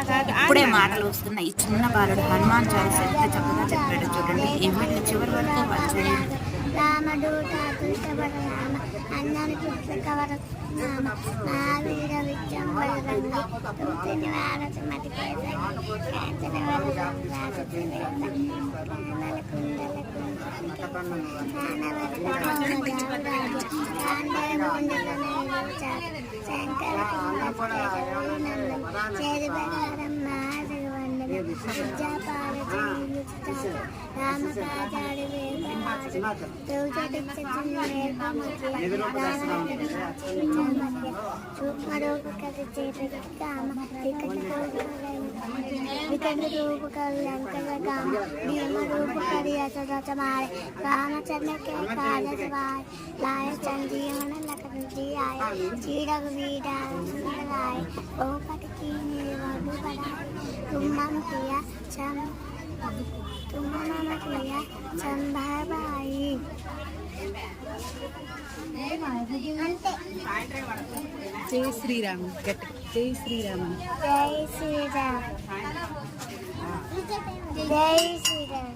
ఇప్పుడే మాటలు వస్తున్న ఈ చిన్న బాలుడు హనుమాన్ చాలీస ఎంత చక్కగా చెప్పాడు చూడండి. ఈ వీడియో చివరి వరకు వచ్చేయండి. రామదూత అదృష్టపర రామ అన్నాని పుస్తకవర నామ మహావీర విజంబర రంగి తుంతిని వారసు మతి కాంచన వరద కానల కుండల శంకర చేరి ప్రకారం మహాజగవందన విద్యాపాల రామకాచారి సూక్ష్మరూపకథ చేపటి కామ వికట రూపకలంకర కామ భీమ రూపకరి అసమాయ రామచంద్ర के काजल वाय लाय संजीवन लखन जी आय चीरग वीरा सुंदराय बहुपत की निर्वधु बढ़ाय तुम मम किया संभाई जय श्री राम जय श्री राम जय श्री राम जय श्री राम